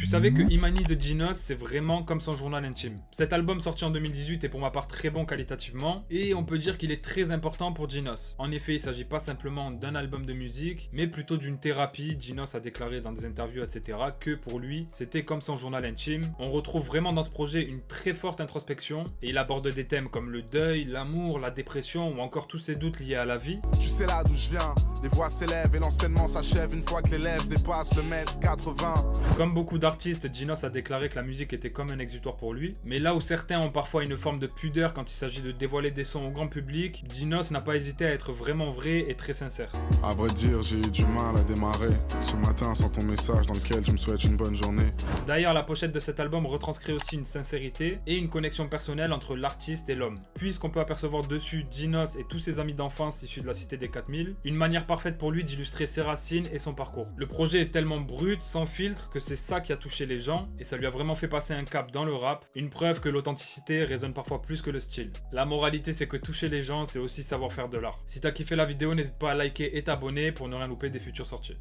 Tu savais que Imani de Dinos, c'est vraiment comme son journal intime. Cet album sorti en 2018 est pour ma part très bon qualitativement, et on peut dire qu'il est très important pour Dinos. En effet, il s'agit pas simplement d'un album de musique, mais plutôt d'une thérapie. Dinos a déclaré dans des interviews, etc., que pour lui, c'était comme son journal intime. On retrouve vraiment dans ce projet une très forte introspection, et il aborde des thèmes comme le deuil, l'amour, la dépression, ou encore tous ces doutes liés à la vie. Tu sais là d'où je viens, les voix s'élèvent et l'enseignement s'achève une fois que l'élève dépasse le mètre 80. Comme beaucoup d'artistes, Dinos a déclaré que la musique était comme un exutoire pour lui, mais là où certains ont parfois une forme de pudeur quand il s'agit de dévoiler des sons au grand public, Dinos n'a pas hésité à être vraiment vrai et très sincère. À vrai dire, j'ai eu du mal à démarrer ce matin sans ton message dans lequel je me souhaite une bonne journée. D'ailleurs, la pochette de cet album retranscrit aussi une sincérité et une connexion personnelle entre l'artiste et l'homme, puisqu'on peut apercevoir dessus Dinos et tous ses amis d'enfance issus de la cité des 4000, une manière parfaite pour lui d'illustrer ses racines et son parcours. Le projet est tellement brut, sans filtre, que c'est ça qui a touché les gens, et ça lui a vraiment fait passer un cap dans le rap, une preuve que l'authenticité résonne parfois plus que le style. La moralité, c'est que toucher les gens, c'est aussi savoir faire de l'art. Si t'as kiffé la vidéo, n'hésite pas à liker et t'abonner pour ne rien louper des futures sorties.